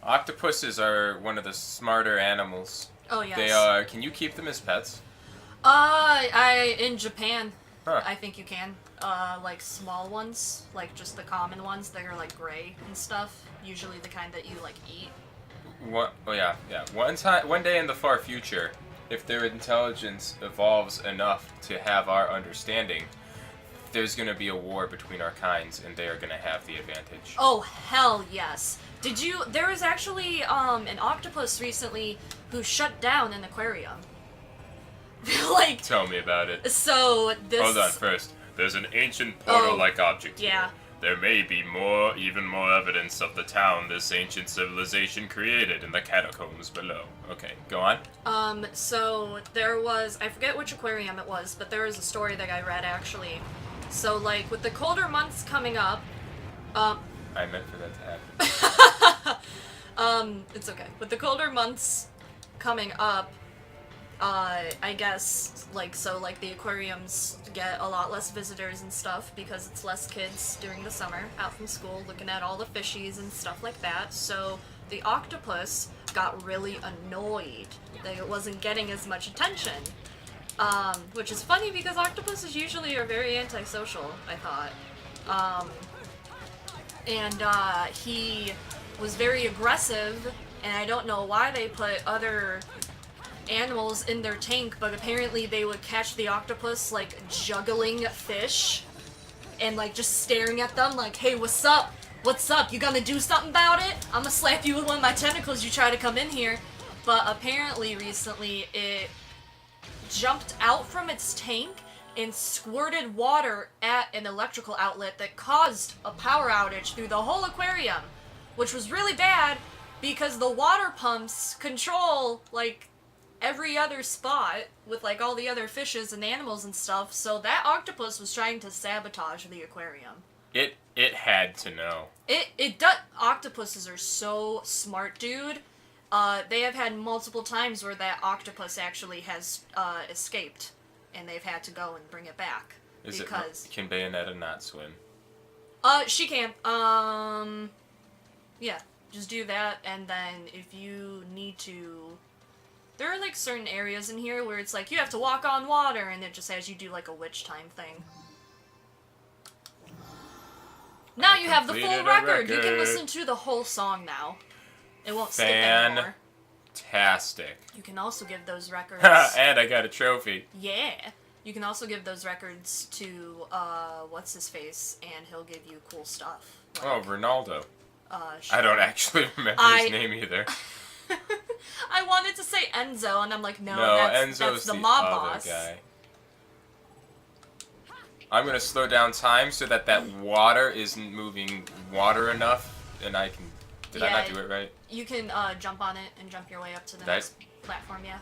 Octopuses are one of the smarter animals. Oh yes. They are. Can you keep them as pets? In Japan, Huh. I think you can. Like small ones, like just the common ones that are like gray and stuff. Usually the kind that you like eat. Oh yeah, yeah. One day in the far future, if their intelligence evolves enough to have our understanding, there's gonna be a war between our kinds, and they are gonna have the advantage. Oh hell yes! Did you? There was actually an octopus recently who shut down an aquarium. Like, Tell me about it. so this. Hold on, first. There's an ancient portal-like object here. Yeah. There may be even more evidence of the town this ancient civilization created in the catacombs below. Okay, go on. So there was, I forget which aquarium it was, but there was a story that I read actually. So like with the colder months coming up, I meant for that to happen. it's okay. With the colder months coming up, I guess, like, so, like, the aquariums get a lot less visitors and stuff because it's less kids during the summer out from school looking at all the fishies and stuff like that. So the octopus got really annoyed that it wasn't getting as much attention. Which is funny because octopuses usually are very antisocial, I thought. He was very aggressive, and I don't know why they put other animals in their tank, but apparently they would catch the octopus, like, juggling fish, and, like, just staring at them, like, hey, what's up? What's up? You gonna do something about it? I'm gonna slap you with one of my tentacles you try to come in here. But apparently, recently, it jumped out from its tank and squirted water at an electrical outlet that caused a power outage through the whole aquarium, which was really bad because the water pumps control, like, every other spot with, like, all the other fishes and animals and stuff, so that octopus was trying to sabotage the aquarium. It had to know. It does. Octopuses are so smart, dude. They have had multiple times where that octopus actually has escaped, and they've had to go and bring it back. Can Bayonetta not swim? She can. Yeah, just do that, and then if you need to, there are, like, certain areas in here where it's like, you have to walk on water, and it just has you do, like, a witch time thing. Now you have the full record! You can listen to the whole song now. It won't skip anymore. Fantastic. You can also give those records... And I got a trophy. Yeah! You can also give those records to, what's-his-face, and he'll give you cool stuff. Like, Ronaldo. Sure. I don't actually remember his name either. I wanted to say Enzo, and I'm like, no, Enzo's that's the other mob boss. Guy. I'm gonna slow down time so that water isn't moving water enough, and I can... Did I not do it right? You can jump on it and jump your way up to the next platform, yeah.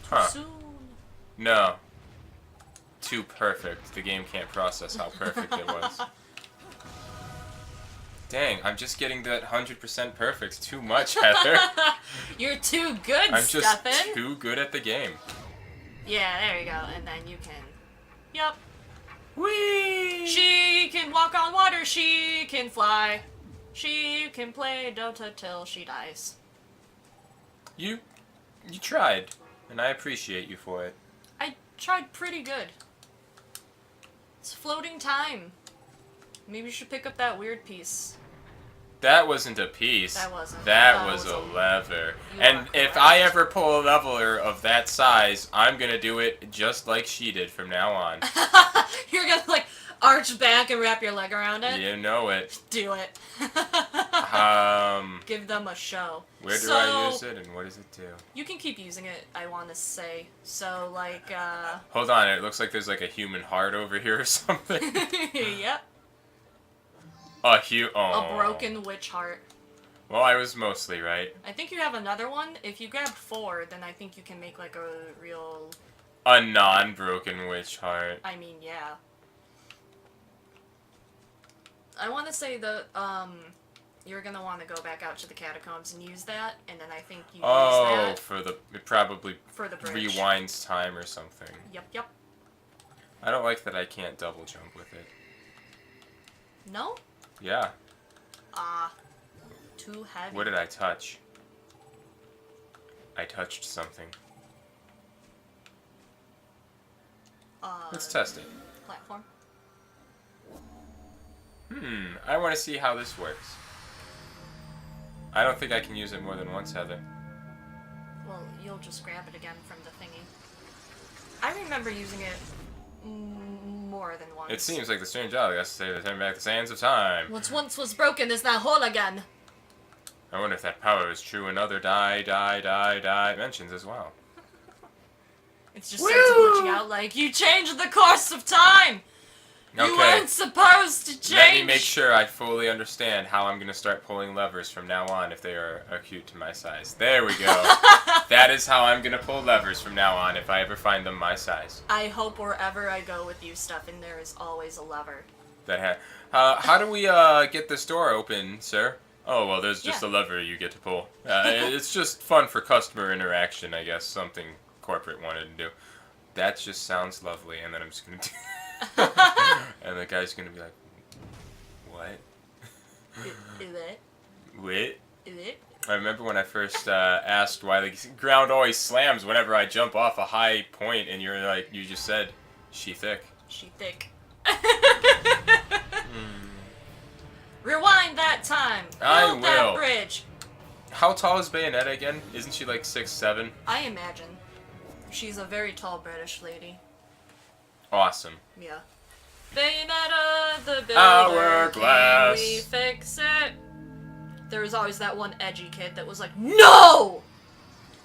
Huh. Soon. No. Too perfect. The game can't process how perfect it was. Dang, I'm just getting that 100% perfect too much, Heather. You're too good, I'm Stefan. just too good at the game. Yeah, there you go. And then you can... Yep. Whee! She can walk on water, she can fly. She can play Dota till she dies. You tried, and I appreciate you for it. I tried pretty good. It's floating time. Maybe you should pick up that weird piece. That wasn't a piece. That wasn't. That was a lever. And if I ever pull a leveler of that size, I'm gonna do it just like she did from now on. You're gonna, like, arch back and wrap your leg around it? You know it. Do it. Give them a show. Where do I use it, and what does it do? You can keep using it, I want to say. So, like, Hold on, it looks like there's, like, a human heart over here or something. Yep. A broken witch heart. Well, I was mostly right. I think you have another one. If you grab 4, then I think you can make, like, a real... A non-broken witch heart. I mean, yeah. I want to say that, you're gonna want to go back out to the catacombs and use that, and then I think you use that... it probably for the bridge. Rewinds time or something. Yep. I don't like that I can't double jump with it. No? Yeah. Too heavy. What did I touch? I touched something. Let's test it. Platform. I want to see how this works. I don't think I can use it more than once, Heather. Well, you'll just grab it again from the thingy. I remember using it more than once. It seems like the strange owl has to say to turn back the sands of time. What once was broken is now whole again. I wonder if that power is true in other dimensions as well. It's just starts glitching out like, you changed the course of time! Okay. You weren't supposed to change! Let me make sure I fully understand how I'm going to start pulling levers from now on if they are acute to my size. There we go. That is how I'm going to pull levers from now on if I ever find them my size. I hope wherever I go with you stuff in there is always a lever. How do we get this door open, sir? Oh, well, there's just a lever you get to pull. It's just fun for customer interaction, I guess. Something corporate wanted to do. That just sounds lovely, and then I'm just going to do... And the guy's going to be like, what? What? I remember when I first asked why the ground always slams whenever I jump off a high point, and you're like, you just said, she thick. She thick. Rewind that time. Build that bridge. How tall is Bayonetta again? Isn't she like 6'7"? I imagine. She's a very tall British lady. Awesome. Yeah. Bayonetta, the builder, Hourglass. can we fix it? There was always that one edgy kid that was like, no!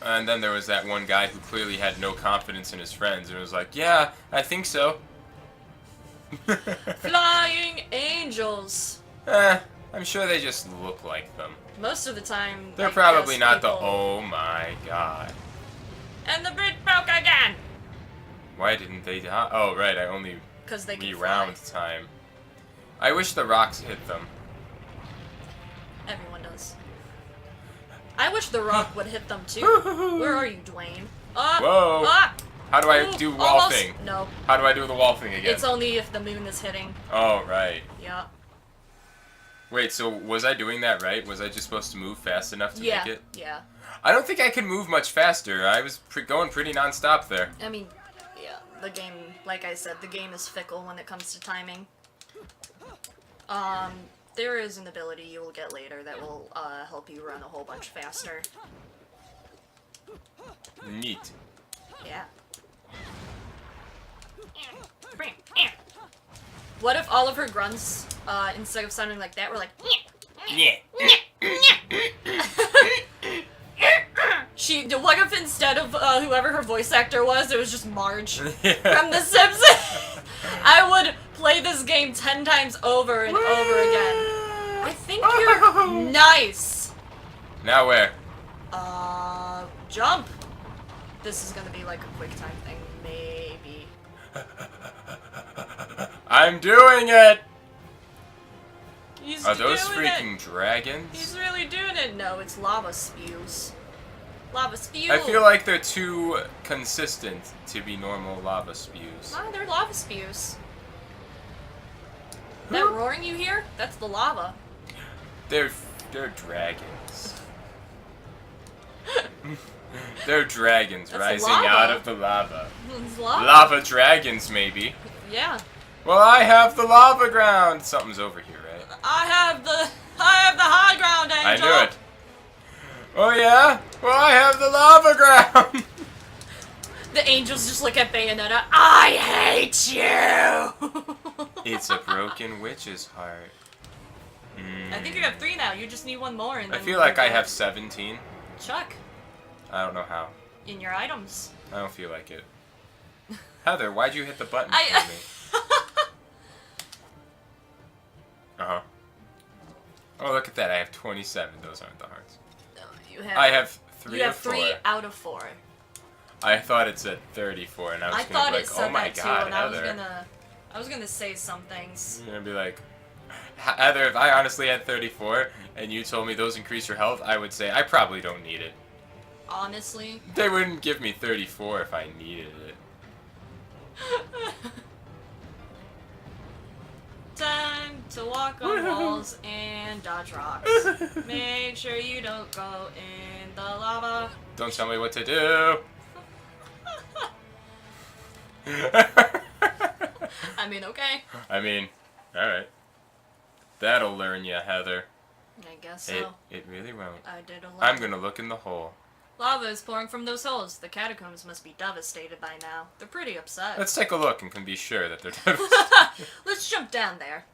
And then there was that one guy who clearly had no confidence in his friends and was like, yeah, I think so. Flying angels. I'm sure they just look like them. Most of the time, They're probably not the, oh my god. And the bridge broke again! Why didn't they die? Oh, right, I only Because they can round time. I wish the rocks hit them. Everyone does. I wish the rock would hit them too. Where are you, Dwayne? Whoa! How do I do wall thing? No. How do I do the wall thing again? It's only if the moon is hitting. Oh, right. Yeah. Wait, so was I doing that right? Was I just supposed to move fast enough to make it? Yeah. I don't think I can move much faster. I was going pretty non-stop there. I mean, yeah, the game, like I said, the game is fickle when it comes to timing. There is an ability you will get later that will help you run a whole bunch faster. Neat. Yeah. What if all of her grunts, instead of sounding like that, were like... Yeah. What if instead of whoever her voice actor was, it was just Marge from The Simpsons? I would play this game 10 times over and over again. I think you're nice. Now where? Jump. This is gonna be like a quick time thing, maybe. I'm doing it! He's Are those doing freaking it. dragons? He's really doing it. No, it's lava spews. Lava spew. I feel like they're too consistent to be normal lava spews. No, they're lava spews. That roaring you hear? That's the lava. They're dragons. They're dragons That's rising lava. out of the lava. It's lava. Lava dragons, maybe. Yeah. Well, I have the lava ground. Something's over here, right? I have the high ground, Angel. I knew it. Oh yeah? Well, I have the lava ground. The angels just look at Bayonetta. I hate you. It's a broken witch's heart. I think you have 3 now. You just need 1 more. And I then feel like I have 17. Chuck, I don't know how. in your items. I don't feel like it. Heather, why'd you hit the button for me? Uh-huh. Oh, look at that. I have 27. Those aren't the hearts. No, you have. I have 3 You or have 4. 3 out of 4. I thought it said 34, and I was gonna be like, oh my god, Heather. I was gonna say some things. You're gonna be like, Heather, if I honestly had 34, and you told me those increase your health, I would say, I probably don't need it. Honestly. They wouldn't give me 34 if I needed it. time to walk on walls and dodge rocks. Make sure you don't go in the lava. Don't tell me what to do. I mean, okay. I mean, alright. That'll learn you, Heather. I guess so. It really won't. I did a lot. I'm gonna look in the hole. Lava is pouring from those holes. The catacombs must be devastated by now. They're pretty upset. Let's take a look and can be sure that they're devastated. Let's jump down there.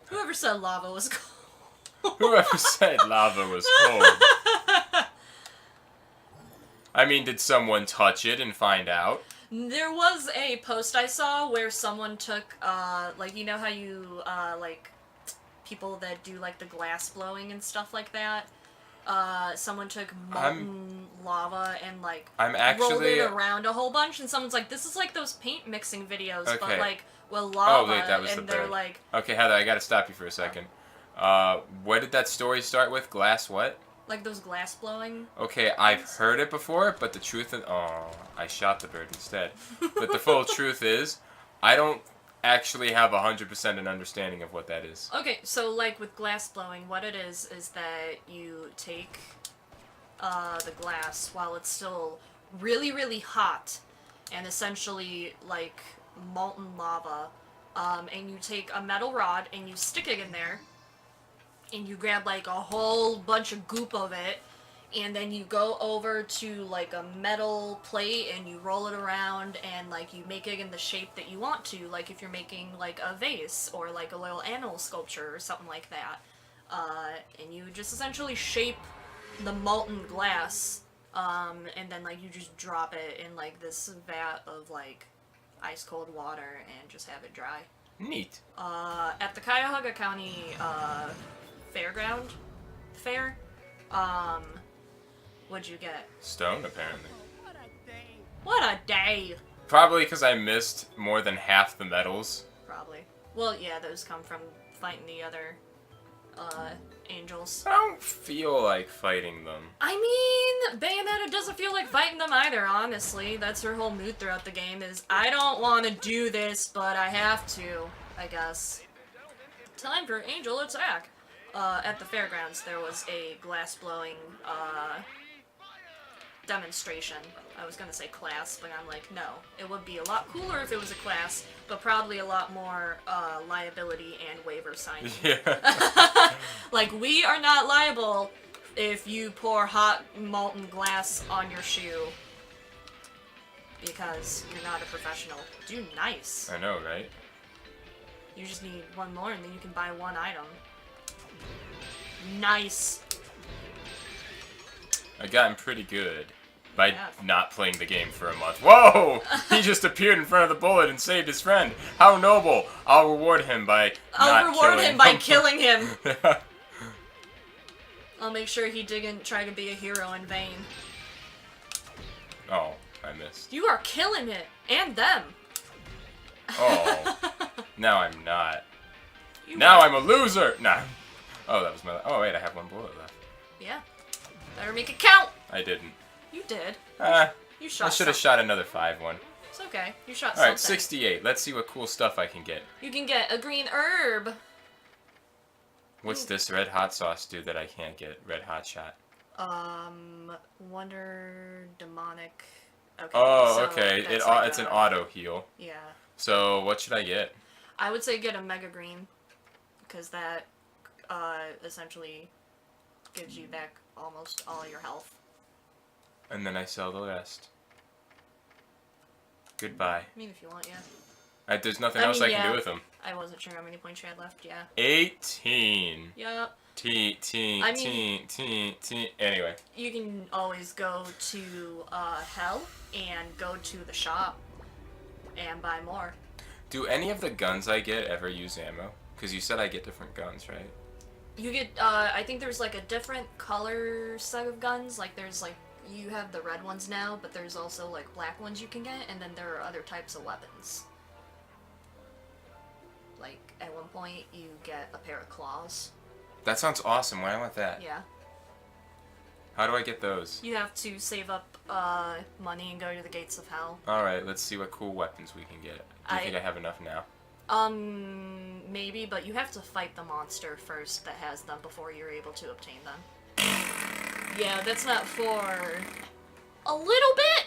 Whoever said lava was cold. Whoever said lava was cold. I mean, did someone touch it and find out? There was a post I saw where someone took, like, you know how you, like, people that do, like, the glass blowing and stuff like that? Someone took molten lava and, like, rolled it around a whole bunch, and someone's like, this is like those paint mixing videos, okay. but, like, with lava, oh, wait, that was and the they're bird. like... Okay, Heather, I gotta stop you for a second. What did that story start with? Glass what? Like those glass blowing? Okay, I've heard it before, but the truth is... Oh, I shot the bird instead. But the full truth is, I don't actually have 100% an understanding of what that is. Okay, so, like, with glass blowing, what it is that you take the glass while it's still really, really hot, and essentially, like, molten lava, and you take a metal rod and you stick it in there, and you grab, like, a whole bunch of goop of it, and then you go over to, like, a metal plate and you roll it around and, like, you make it in the shape that you want to, like if you're making, like, a vase or, like, a little animal sculpture or something like that. And you just essentially shape the molten glass, and then, like, you just drop it in, like, this vat of, like, ice-cold water and just have it dry. Neat. At the Cuyahoga County, fair, what'd you get? Stone, apparently. What a day! Probably because I missed more than half the medals. Probably. Well, yeah, those come from fighting the other, angels. I don't feel like fighting them. I mean, Bayonetta doesn't feel like fighting them either, honestly. That's her whole mood throughout the game is, I don't want to do this, but I have to, I guess. Time for angel attack! At the fairgrounds, there was a glass-blowing, demonstration. I was gonna say class, but I'm like, no. It would be a lot cooler if it was a class, but probably a lot more, liability and waiver signing. Yeah. Like, we are not liable if you pour hot molten glass on your shoe. Because you're not a professional. Do nice. I know, right? You just need one more and then you can buy one item. Nice. I gotten pretty good by not playing the game for a month. Whoa! He just appeared in front of the bullet and saved his friend. How noble! I'll reward him by killing him. I'll make sure he didn't try to be a hero in vain. Oh, I missed. You are killing it and them. Oh, now I'm not. Now I'm a loser. Nah. Oh, that was my. Oh wait, I have one bullet left. Yeah. Better make it count. I didn't. You did. You shot. I should have shot another 5-1. It's okay. You shot something. Alright, 68. Let's see what cool stuff I can get. You can get a green herb. What's this red hot sauce do that I can't get? Red hot shot. Wonder demonic. Okay. Oh, so okay. It's an auto heal. Yeah. So what should I get? I would say get a mega green, because that essentially gives you back almost all your health. And then I sell the rest. Goodbye. I mean, if you want, yeah. There's nothing else I can do with them. I wasn't sure how many points you had left, yeah. 18. Yep. Anyway. You can always go to Hell and go to the shop and buy more. Do any of the guns I get ever use ammo? Because you said I get different guns, right? You get, I think there's like a different color set of guns. Like there's like, you have the red ones now, but there's also like black ones you can get, and then there are other types of weapons. Like at one point you get a pair of claws. That sounds awesome. Why do I want that? Yeah. How do I get those? You have to save up money and go to the gates of hell. Alright, let's see what cool weapons we can get. Do you think I have enough now? Maybe, but you have to fight the monster first that has them before you're able to obtain them. Yeah, that's not for a little bit.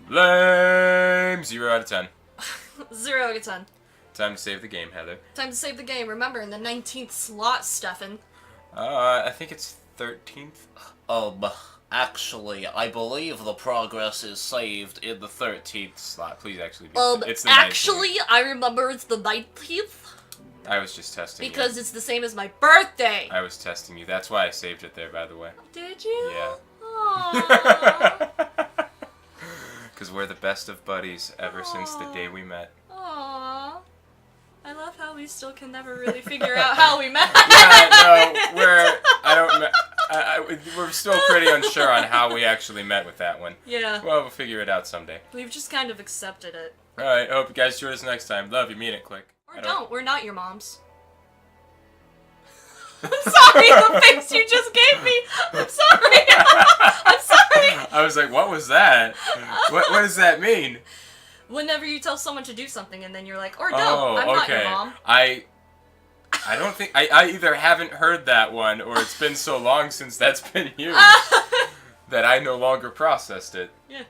Lame! 0 out of 10. 0 out of 10. Time to save the game, Heather. Time to save the game. Remember, in the 19th slot, Stefan. I think it's 13th. Actually, I believe the progress is saved in the 13th. Slot, please actually be. It's the 19th. Actually, I remember it's the 19th. I was just testing because it's the same as my birthday. I was testing you. That's why I saved it there, by the way. Did you? Yeah. Aww. Because we're the best of buddies ever since the day we met. Aww. I love how we still can never really figure out how we met. We're still pretty unsure on how we actually met with that one. Yeah. Well, we'll figure it out someday. We've just kind of accepted it. Alright, hope you guys join us next time. Love you, mean it, click. Or don't. We're not your moms. I'm sorry, the face you just gave me. I'm sorry. I'm sorry. I was like, what was that? What does that mean? Whenever you tell someone to do something and then you're like, or don't, I'm not your mom. I don't think, I either haven't heard that one or it's been so long since that's been used that I no longer processed it. Yeah.